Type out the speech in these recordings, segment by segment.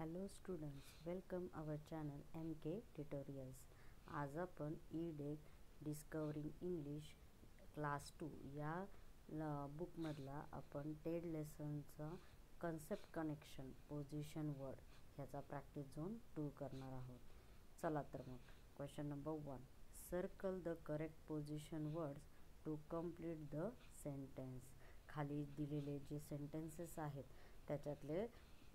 Hello students, welcome आवर channel MK tutorials. आज आपण E-deck discovering English class 2 या बुकमधला आपण टेड लेसनचा कन्सेप्ट कनेक्शन पोझिशन वर्ड ह्याचा प्रॅक्टिस झोन 2 करणार आहोत. चला तर मग question number 1. Circle the correct position words to complete the sentence. खाली दिलेले जे सेंटेन्सेस आहेत त्याच्यातले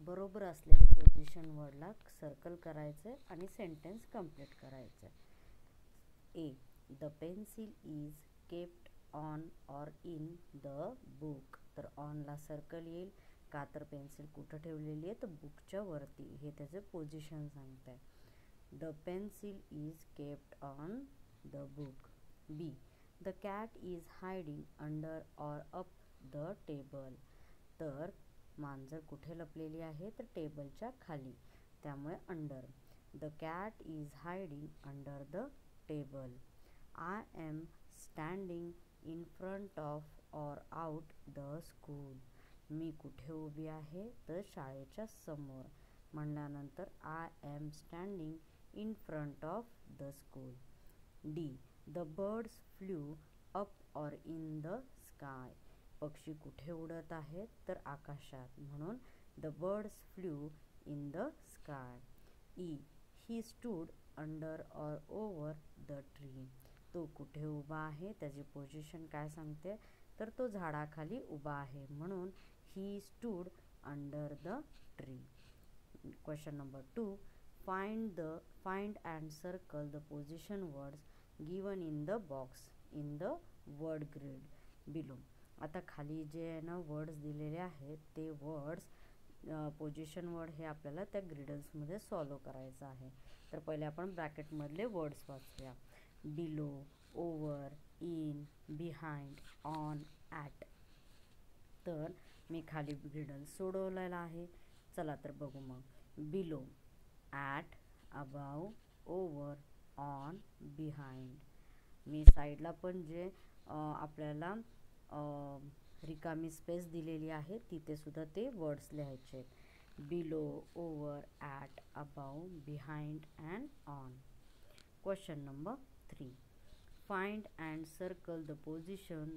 बरोबर असलेले पोझिशन वर्डला सर्कल करायचे आणि सेंटेन्स कंप्लीट करायचे. A. The pencil is kept on or in the book. तर ऑनला सर्कल येईल का तर पेन्सिल कुठं ठेवलेली आहे तर बुकच्या वरती, हे त्याचे पोझिशन सांगत आहे. The pencil is kept on the book. B. The cat is hiding under or up the table. तर मांजर कुठे लपलेली आहे तर टेबलच्या खाली, त्यामुळे under. The cat is hiding under the table. I am standing in front of or out the school. मी कुठे उभी आहे तर शाळेच्या समोर म्हणल्यानंतर I am standing in front of the school. D. The birds flew up or in the sky. पक्षी कुठे उडत आहेत तर आकाशात, म्हणून the birds flew in the sky. E. He stood under or over the tree. तो कुठे उभा आहे त्याची पोझिशन काय सांगते तर तो झाडाखाली उभा आहे, म्हणून ही stood under the tree. Question number 2. Find and circle the position words given in the box in the word grid below. आता खाली जे ना वर्ड्स दिलेले आहेत ते वर्ड्स पोझिशन वर्ड हे आपल्याला त्या ग्रिडल्समध्ये सॉल्व करायचं आहे. तर पहिले आपण ब्रॅकेटमधले वर्ड्स वाचूया. Below, over, in, behind, on, at. तर मी खाली ग्रिडल सोडवलेला आहे. चला तर बघू मग. Below, at, above, over, on, behind. मी साईडला पण जे आपल्याला रिकामी स्पेस दिलेली आहे तिथे सुद्धा ते वर्ड्स लिहायचे. Below, over, at, above, behind and on. Question number 3. Find and circle the position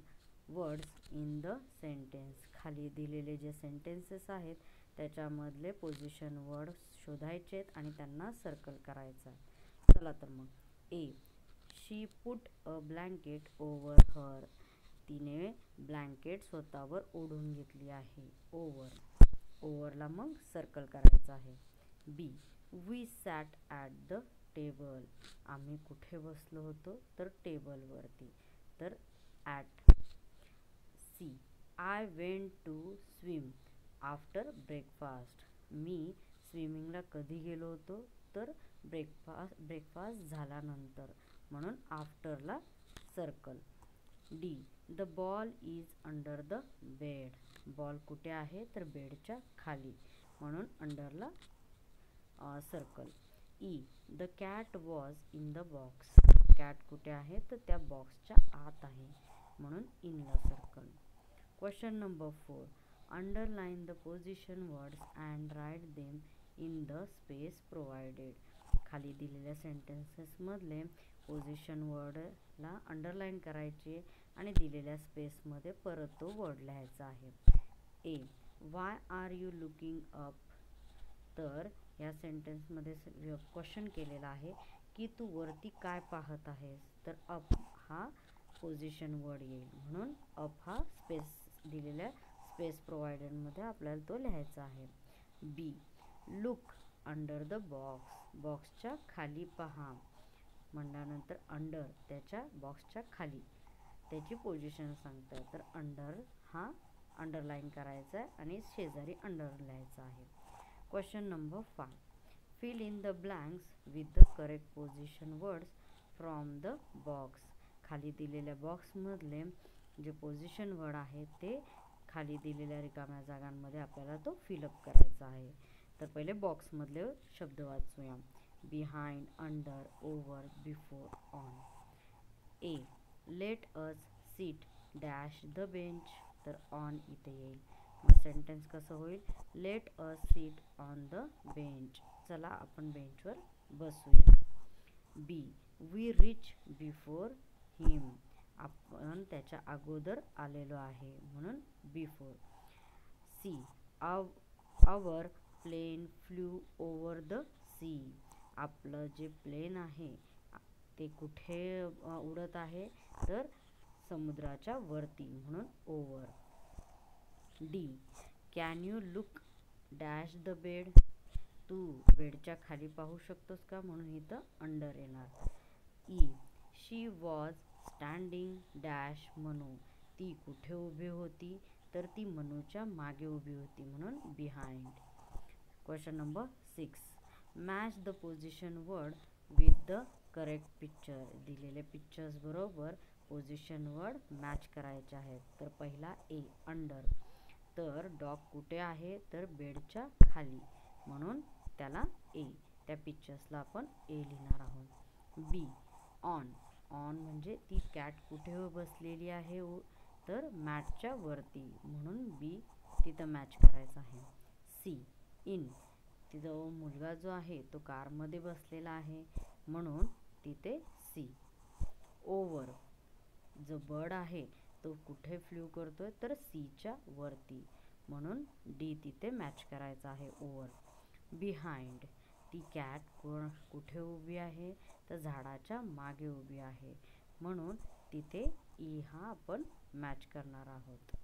words in the sentence. खाली दिलेले जे सेंटेन्सेस आहेत त्याच्यामधले पोझिशन वर्ड्स शोधायचेत आणि त्यांना सर्कल करायचं आहे. चला तर मग. ए. शी पुट अ ब्लँकेट ओव्हर हर. तिने ब्लँकेट स्वतःवर ओढून घेतली आहे. ओव्हर. ओव्हरला मग सर्कल करायचं आहे. B. We sat at the table. आम्ही कुठे बसलो होतो तर टेबलवरती, तर at. C. I went to swim after breakfast. मी स्विमिंगला कधी गेलो होतो तर ब्रेकफास्ट झाल्यानंतर, म्हणून आफ्टरला circle. D. The ball is under the bed. Ball कुठे आहे तर बेडच्या खाली, म्हणून अंडरला circle. E. The cat was in the box. Cat कुठे आहे तर त्या बॉक्सच्या आत आहे, म्हणून इनला circle. Question number 4. Underline the position words and write them in the space provided. खाली दिलेल्या सेंटेन्सेसमधले पोझिशन वर्डला अंडरलाईन करायचे आणि दिलेल्या स्पेसमध्ये परत तो वर्ड लिहायचा आहे. A. Why are you looking up. तर या सेंटेन्समध्ये क्वेश्चन केलेला आहे की तू वरती काय पाहत आहेस, तर अप हा पोझिशन वर्ड येईल, म्हणून अप हा स्पेस दिलेल्या स्पेस प्रोव्हाइडेडमध्ये आपल्याला तो लिहायचा आहे. B. Look under the box. बॉक्सच्या खाली पहा म्हणल्यानंतर अंडर त्याच्या बॉक्सच्या खाली त्याची पोझिशन सांगतं, तर अंडर हा अंडरलाईन करायचा आहे आणि शेजारी अंडर लिहायचा आहे. Question number 5. Fill in the blanks with the correct position words from the box. खाली दिलेल्या बॉक्समधले जे पोझिशन वर्ड आहेत ते खाली दिलेल्या रिकाम्या जागांमध्ये आपल्याला तो फिलअप करायचा आहे. तर पहिले बॉक्समधले शब्द वाचूया. Behind, under, over, before, on. A. Let us sit dash the bench. तर ऑन इथे येईल. मग सेंटेन्स कसं होईल, let us seat on the bench, चला आपण बेंचवर बसूया. B, we reach before him, आपण त्याच्या अगोदर आलेलो आहे म्हणून before. C, our plane flew over the sea, आपलं जे प्लेन आहे ते कुठे उडत आहे, तर समुद्राच्या वरती म्हणून over. D, can you look dash the bed, तू बेडच्या खाली पाहू शकतोस का, म्हणून इथं अंडर येणार. E, she was standing dash Manu, ती कुठे उभी होती, तर ती मनूच्या मागे उभी होती म्हणून behind. Question number 6, match the position word with the correct picture, दिलेले पिक्चर्स बरोबर पोझिशन वर्ड मॅच करायचे आहेत. तर पहिला ए, अंडर, तर डॉग कुठे आहे, तर बेडच्या खाली म्हणून त्याला ए, त्या पिक्चर्सला आपण ए लिहिणार आहोत. बी, ऑन, ऑन म्हणजे ती कॅट कुठे बसलेली आहे, तर मॅटच्या वरती म्हणून बी तिथं मॅच करायचं आहे. सी, इन, तिथं मुलगा जो आहे तो कारमध्ये बसलेला आहे म्हणून तिथे सी. ओव्हर, जो बर्ड आहे तो कुठे फ्ल्यू करतोय, तर सीच्या वरती म्हणून डी तिथे मॅच करायचा आहे, ओव्हर. बिहाइंड, ती कॅट कुठे उभी आहे, तर झाडाच्या मागे उभी आहे म्हणून तिथे ई हा आपण मॅच करणार आहोत.